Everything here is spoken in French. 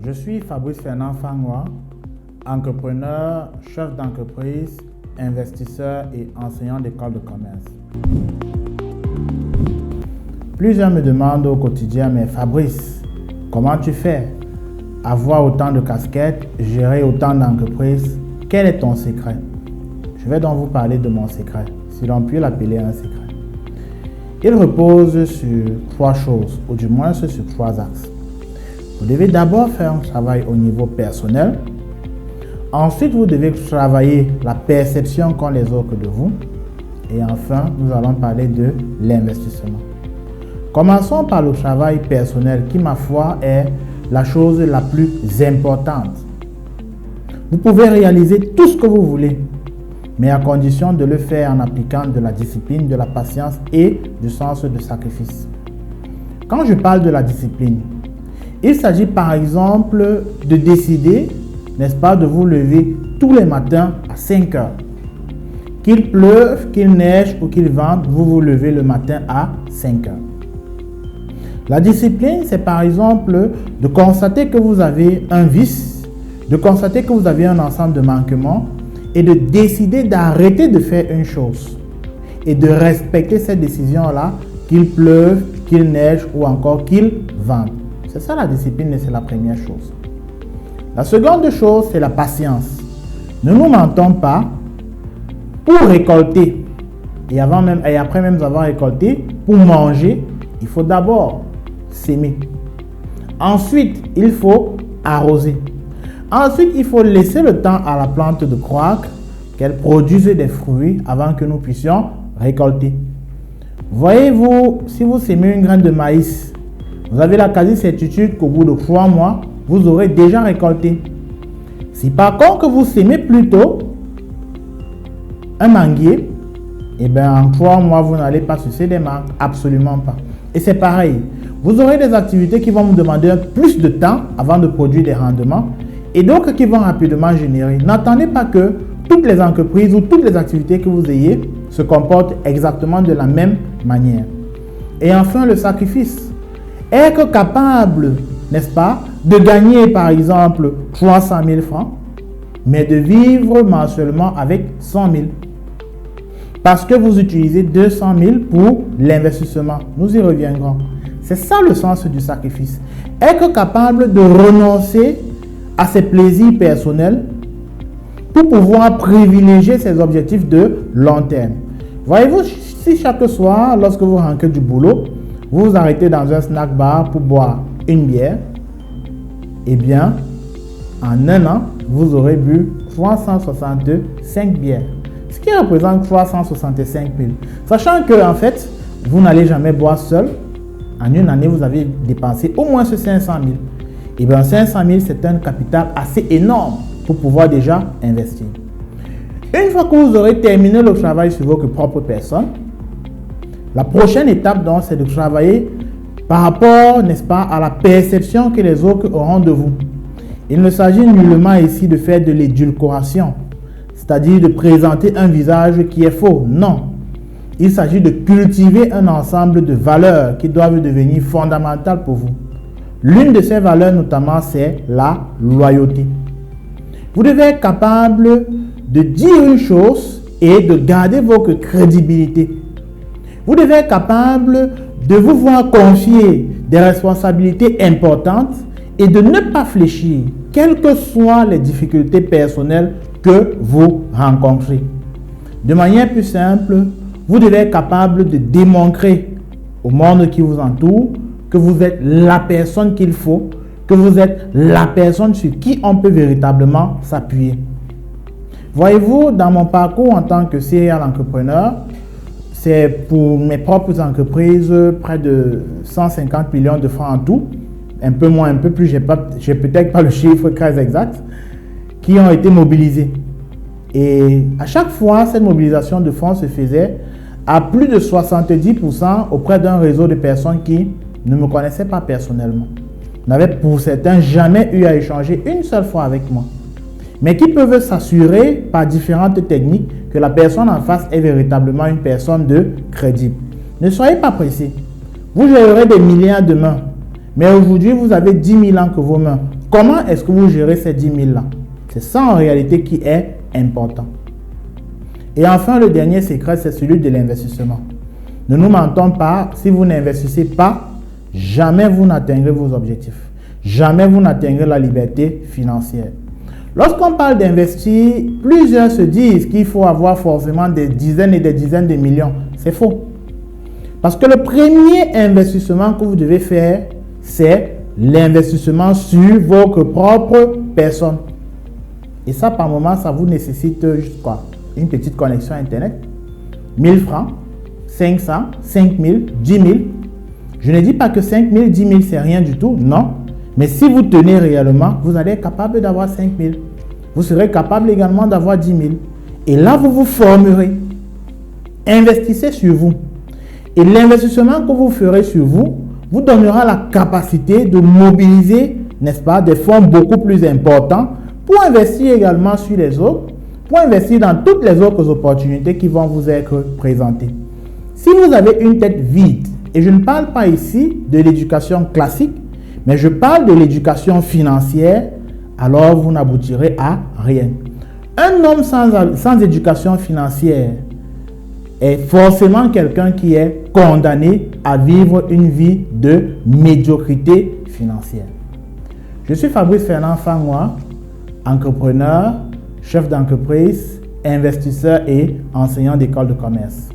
Je suis Fabrice Fernand Fangwa, entrepreneur, chef d'entreprise, investisseur et enseignant d'école de commerce. Plusieurs me demandent au quotidien, mais Fabrice, comment tu fais? Avoir autant de casquettes, gérer autant d'entreprises, quel est ton secret? Je vais donc vous parler de mon secret, si l'on peut l'appeler un secret. Il repose sur trois choses, ou du moins sur trois axes. Vous devez d'abord faire un travail au niveau personnel. Ensuite, vous devez travailler la perception qu'ont les autres de vous. Et enfin, nous allons parler de l'investissement. Commençons par le travail personnel qui, ma foi, est la chose la plus importante. Vous pouvez réaliser tout ce que vous voulez, mais à condition de le faire en appliquant de la discipline, de la patience et du sens de sacrifice. Quand je parle de la discipline, il s'agit par exemple de décider, n'est-ce pas, de vous lever tous les matins à 5 heures. Qu'il pleuve, qu'il neige ou qu'il vente, vous vous levez le matin à 5 heures. La discipline, c'est par exemple de constater que vous avez un vice, de constater que vous avez un ensemble de manquements et de décider d'arrêter de faire une chose et de respecter cette décision-là, qu'il pleuve, qu'il neige ou encore qu'il vente. C'est ça la discipline et c'est la première chose. La seconde chose, c'est la patience. Ne nous mentons pas. Pour récolter, et après même avoir récolté, pour manger, il faut d'abord s'aimer. Ensuite, il faut arroser. Ensuite, il faut laisser le temps à la plante de croître, qu'elle produise des fruits avant que nous puissions récolter. Voyez-vous, si vous sémez une graine de maïs, vous avez la quasi-certitude qu'au bout de 3 mois, vous aurez déjà récolté. Si par contre que vous sémez plutôt un manguier, et bien en 3 mois, vous n'allez pas sucer des mangues, absolument pas. Et c'est pareil, vous aurez des activités qui vont vous demander plus de temps avant de produire des rendements et d'autres qui vont rapidement générer. N'attendez pas que toutes les entreprises ou toutes les activités que vous ayez se comportent exactement de la même manière. Et enfin, le sacrifice. Être capable, n'est-ce pas, de gagner par exemple 300 000 francs, mais de vivre mensuellement avec 100 000. Parce que vous utilisez 200 000 pour l'investissement. Nous y reviendrons. C'est ça le sens du sacrifice. Être capable de renoncer à ses plaisirs personnels pour pouvoir privilégier ses objectifs de long terme. Voyez-vous, si chaque soir, lorsque vous rentrez du boulot, vous vous arrêtez dans un snack bar pour boire une bière, eh bien, en un an, vous aurez bu 365 bières. Ce qui représente 365 000. Sachant que, en fait, vous n'allez jamais boire seul. En une année, vous avez dépensé au moins ce 500 000. Et bien, 500 000, c'est un capital assez énorme pour pouvoir déjà investir. Une fois que vous aurez terminé le travail sur votre propre personne, la prochaine étape, donc, c'est de travailler par rapport, n'est-ce pas, à la perception que les autres auront de vous. Il ne s'agit nullement ici de faire de l'édulcoration, c'est-à-dire de présenter un visage qui est faux. Non. Il s'agit de cultiver un ensemble de valeurs qui doivent devenir fondamentales pour vous. L'une de ces valeurs, notamment, c'est la loyauté. Vous devez être capable de dire une chose et de garder votre crédibilité. Vous devez être capable de vous voir confier des responsabilités importantes et de ne pas fléchir, quelles que soient les difficultés personnelles que vous rencontrez. De manière plus simple, vous devez être capable de démontrer au monde qui vous entoure que vous êtes la personne qu'il faut, que vous êtes la personne sur qui on peut véritablement s'appuyer. Voyez-vous, dans mon parcours en tant que serial entrepreneur, c'est pour mes propres entreprises près de 150 millions de francs en tout, un peu moins, un peu plus, j'ai peut-être pas le chiffre très exact, qui ont été mobilisés. Et à chaque fois, cette mobilisation de fonds se faisait à plus de 70% auprès d'un réseau de personnes qui ne me connaissaient pas personnellement, n'avaient pour certains jamais eu à échanger une seule fois avec moi, mais qui peuvent s'assurer par différentes techniques que la personne en face est véritablement une personne de crédible. Ne soyez pas pressés. Vous gérerez des milliards de mains, mais aujourd'hui, vous avez 10 000 ans que vos mains. comment est-ce que vous gérez ces 10 000 là? C'est ça en réalité qui est important. Et enfin, le dernier secret, c'est celui de l'investissement. Ne nous mentons pas, si vous n'investissez pas, jamais vous n'atteindrez vos objectifs. Jamais vous n'atteindrez la liberté financière. Lorsqu'on parle d'investir, plusieurs se disent qu'il faut avoir forcément des dizaines et des dizaines de millions. C'est faux. Parce que le premier investissement que vous devez faire, c'est l'investissement sur votre propre personne. Et ça, par moment, ça vous nécessite juste quoi? Une petite connexion Internet. 1000 francs, 500, 5000, 10 000. Je ne dis pas que 5 000, 10 000, c'est rien du tout. Non. Mais si vous tenez réellement, vous allez être capable d'avoir 5 000. Vous serez capable également d'avoir 10 000. Et là, vous vous formerez. Investissez sur vous. Et l'investissement que vous ferez sur vous, vous donnera la capacité de mobiliser, n'est-ce pas, des fonds beaucoup plus importants pour investir également sur les autres, pour investir dans toutes les autres opportunités qui vont vous être présentées. Si vous avez une tête vide, et je ne parle pas ici de l'éducation classique, mais je parle de l'éducation financière, alors vous n'aboutirez à rien. Un homme sans éducation financière est forcément quelqu'un qui est condamné à vivre une vie de médiocrité financière. Je suis Fabrice Fernand Fangois, entrepreneur, chef d'entreprise, investisseur et enseignant d'école de commerce.